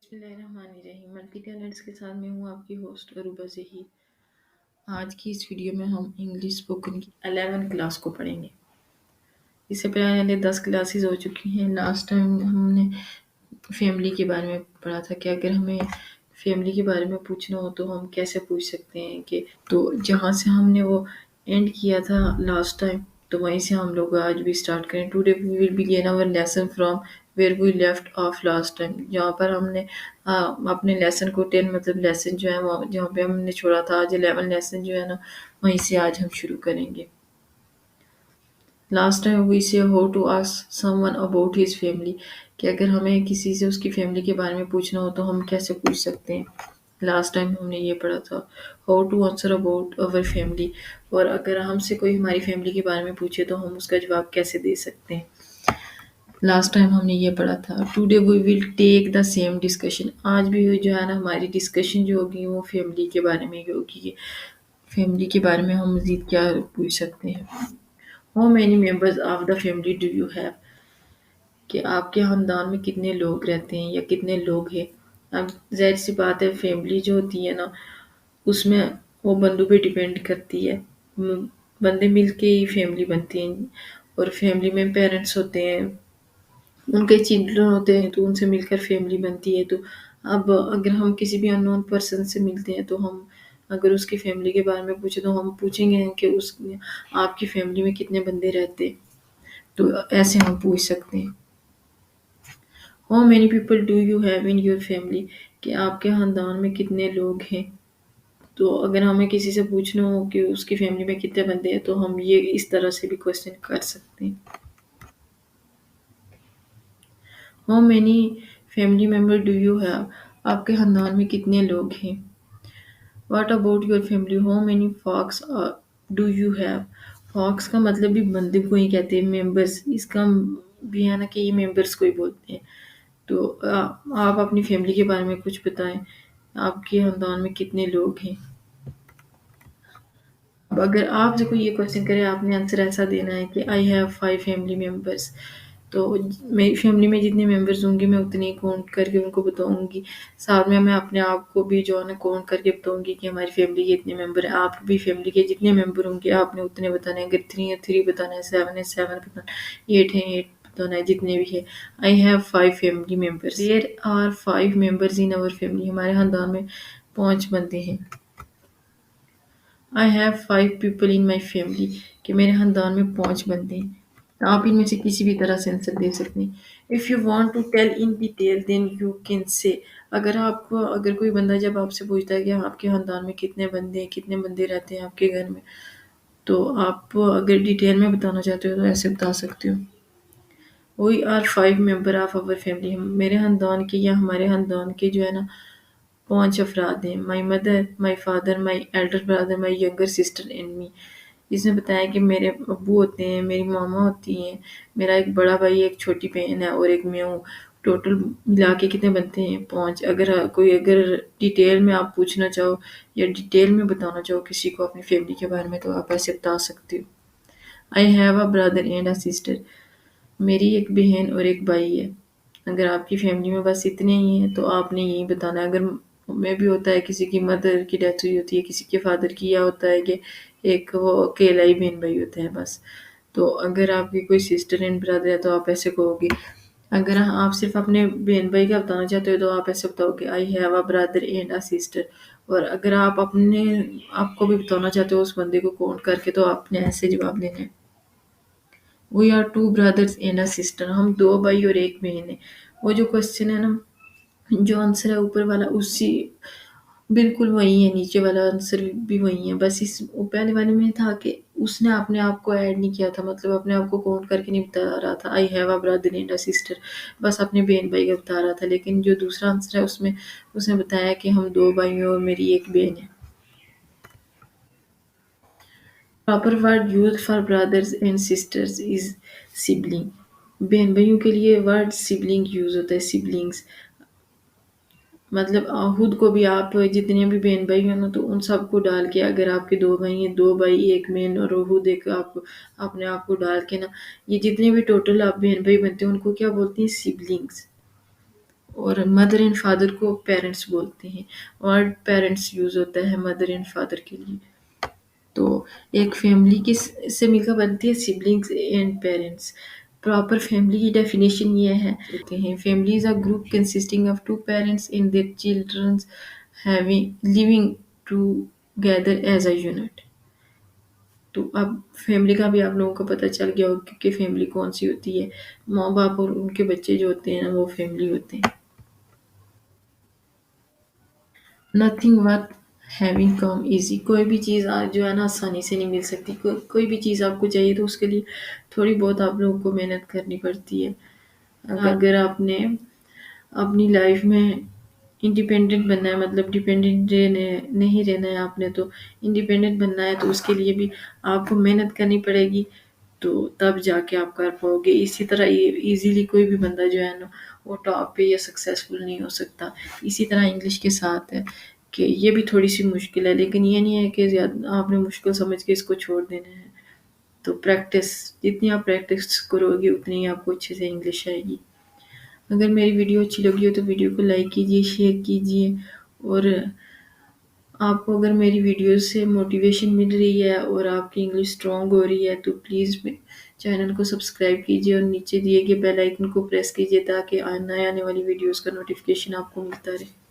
बिस्मिल्लाहिर्रहमानिर्रहीम। Multi talents के साथ मैं हूँ आपकी होस्ट अरूबा ज़हीर। आज की इस वीडियो में हम इंग्लिश स्पोकन की 11 क्लास को पढ़ेंगे। इससे पहले 10 क्लासेस हो चुकी हैं। लास्ट टाइम हमने फैमिली के बारे में पढ़ा था कि अगर हमें फैमिली के बारे में पूछना हो तो हम कैसे पूछ सकते हैं। कि तो जहाँ से हमने वो एंड किया था लास्ट टाइम, तो वहीं से हम लोग आज भी स्टार्ट करें। Today we will begin our lesson from where we left off last time. जहाँ पर हमने अपने लेसन को 10 मतलब लेसन जो है वो जहाँ पे हमने छोड़ा था, आज 11 लेसन जो है ना, वहीं से आज हम शुरू करेंगे। Last time we say how to ask someone about his family, कि अगर हमें किसी से उसकी फैमिली के बारे में पूछना हो तो हम कैसे पूछ सकते हैं। लास्ट टाइम हमने ये पढ़ा था how to answer about our family, और अगर हमसे कोई हमारी फैमिली के बारे में पूछे तो हम उसका जवाब कैसे दे सकते हैं। लास्ट टाइम हमने ये पढ़ा था। Today we will take the same discussion. आज भी जो है ना हमारी डिस्कशन जो होगी वो फैमिली के बारे में होगी कि फैमिली के बारे में हम मज़ीद क्या पूछ सकते हैं। How many members of the family do you have, कि आपके ख़ानदान में कितने लोग रहते हैं या कितने लोग हैं। अब ज़ाहिर सी बात है, फैमिली जो होती है ना उसमें वो बंदों पे डिपेंड करती है। बंदे मिल के ही फैमिली बनती हैं, और फैमिली में पेरेंट्स होते हैं, उनके चिल्ड्रन होते हैं, तो उनसे मिलकर फैमिली बनती है। तो अब अगर हम किसी भी अननोन पर्सन से मिलते हैं तो हम अगर उसकी फैमिली के बारे में पूछे तो हम पूछेंगे कि उस आपकी फैमिली में कितने बंदे रहते हैं। तो ऐसे हम पूछ सकते हैं। How many people do you have in your family, कि आपके ख़ानदान में कितने लोग हैं। तो अगर हमें किसी से पूछना हो कि उसकी फैमिली में कितने बंदे हैं तो हम ये इस तरह से भी क्वेश्चन कर सकते हैं। How many family member do you have, आपके ख़ानदान में कितने लोग हैं। What about your family, how many folks do you have. Folks का मतलब भी बंदे को ही कहते हैं, मेंबर्स इसका भी है ना कि ये मेंबर्स को ही बोलते हैं। तो आप अपनी फैमिली के बारे में कुछ बताएं, आपके ख़ानदान में कितने लोग हैं। अब अगर आपसे कोई ये क्वेश्चन करे, आपने आंसर ऐसा देना है कि आई हैव 5 फैमिली मेम्बर्स। तो मेरी फैमिली में जितने मेंबर्स होंगे मैं उतने ही काउंट करके उनको बताऊंगी। साथ में मैं अपने आप को भी जो है ना काउंट करके बताऊंगी कि हमारी फैमिली के इतने मेंबर हैं। आप भी फैमिली के जितने मेंबर होंगे आपने उतने बताने हैं। अगर 3 है 3 बताना है, 7 है 7 बताना है, 8 है 8 बताना है, जितने भी है। I have 5 family members. There are 5 members in our family, हमारे खानदान में 5 बंदे हैं। I have 5 people in my family, कि मेरे खानदान में 5 बंदे हैं। आप इनमें से किसी भी तरह से आंसर दे सकते हैं। If you want to tell in detail then you can say, अगर कोई बंदा जब आपसे पूछता है कि आपके खानदान में कितने बंदे हैं, कितने बंदे रहते हैं आपके घर में, तो आप अगर डिटेल में बताना चाहते हो तो ऐसे बता सकते हो। We are 5 member of our family, मेरे खानदान के या हमारे खानदान के जो है ना 5 अफराद हैं। My mother, my father, my elder brother, my younger sister and me. इसने बताया कि मेरे अब्बू होते हैं, मेरी मामा होती हैं, मेरा एक बड़ा भाई, एक छोटी बहन है और एक मैं हूँ। टोटल मिला के कितने बनते हैं? 5। अगर डिटेल में आप पूछना चाहो या डिटेल में बताना चाहो किसी को अपनी फैमिली के बारे में तो आप ऐसे बता सकते हो। I have a brother and a sister, मेरी एक बहन और एक भाई है। अगर आपकी फैमिली में बस इतने ही हैं तो आपने यही बताना है। अगर में भी होता है किसी की मदर की डेथ हुई होती है, किसी के फादर की, या होता है कि एक वो अकेला ही बहन भाई होता है बस। तो अगर आपकी कोई सिस्टर एंड ब्रदर है तो आप ऐसे कहोगे। अगर आप सिर्फ अपने बहन भाई का बताना चाहते हो तो आप ऐसे बताओगे I have a brother and a sister. और अगर आप अपने आपको भी बताना चाहते हो उस बंदे को काउंट करके तो आपने ऐसे जवाब देना है। We are 2 brothers and a sister, हम 2 भाई और एक बहन है। वो जो क्वेश्चन है ना, जो आंसर है ऊपर वाला उसी बिल्कुल वही है, नीचे वाला आंसर भी वही है। बस इस पहले वाले में था कि उसने अपने आप को ऐड नहीं किया था, मतलब अपने आप को काउंट करके नहीं बता रहा था I have a brother and a sister, बस अपने बहन भाई का बता रहा था। लेकिन जो दूसरा आंसर है उसमें उसने बताया कि हम 2 भाई हैं और मेरी एक बहन है। Proper word used for brothers and sisters is sibling. बहन भाइयों के लिए वर्ड सिबलिंग यूज होता है, सिबलिंग्स। मतलब खुद को भी आप जितने भी बहन भाई हो ना तो उन सबको डाल के, अगर आपके 2 भाई हैं, 2 भाई एक बहन और खुद एक, आप अपने आप को डाल के ना, ये जितने भी टोटल आप बहन भाई बनते हैं उनको क्या बोलते हैं? सिबलिंग्स। اور مدر اینڈ فادر کو پیرنٹس بولتے ہیں، ورڈ پیرنٹس یوز ہوتا ہے مدر اینڈ فادر کے لیے۔ تو ایک فیملی کی سے مل کر بنتی ہے سبلنگس اینڈ پیرنٹس۔ پراپر فیملی کی ڈیفینیشن یہ ہے ہوتے ہیں family is a group consisting of two parents in their childrens having living together as a unit. تو اب فیملی کا بھی آپ لوگوں کو پتہ چل گیا ہوگا کہ فیملی کون سی ہوتی ہے، ماں باپ اور ان کے بچے جو ہوتے ہیں وہ فیملی ہوتے ہیں۔ نتھنگ ورتھ ہیونگ کم ایزی، کوئی بھی چیز جو ہے نا آسانی سے نہیں مل سکتی، کوئی بھی چیز آپ کو چاہیے تو اس کے لیے تھوڑی بہت آپ لوگوں کو محنت کرنی پڑتی ہے۔ اگر آپ نے اپنی لائف میں انڈیپینڈنٹ بننا ہے، مطلب ڈیپینڈنٹ نہیں رہنا ہے آپ نے، تو انڈیپینڈنٹ بننا ہے تو اس کے لیے بھی آپ کو محنت کرنی پڑے گی، تو تب جا کے آپ کر پاؤ گے۔ اسی طرح ایزیلی کوئی بھی بندہ جو ہے نا وہ ٹاپ پہ یا سکسیسفل نہیں ہو سکتا۔ اسی طرح انگلش کے ساتھ ہے کہ یہ بھی تھوڑی سی مشکل ہے، لیکن یہ نہیں ہے کہ زیادہ آپ نے مشکل سمجھ کے اس کو چھوڑ دینا ہے۔ تو پریکٹس، جتنی آپ پریکٹس کرو گے اتنی ہی آپ کو اچھے سے انگلش آئے گی۔ اگر میری ویڈیو اچھی لگی ہو تو ویڈیو کو لائک کیجیے، شیئر کیجیے، اور آپ کو اگر میری ویڈیوز سے موٹیویشن مل رہی ہے اور آپ کی انگلش اسٹرانگ ہو رہی ہے تو پلیز چینل کو سبسکرائب کیجیے اور نیچے دیے گئے بیل آئکن کو پریس کیجیے تاکہ نئے آنے والی ویڈیوز کا نوٹیفیکیشن آپ کو ملتا رہے۔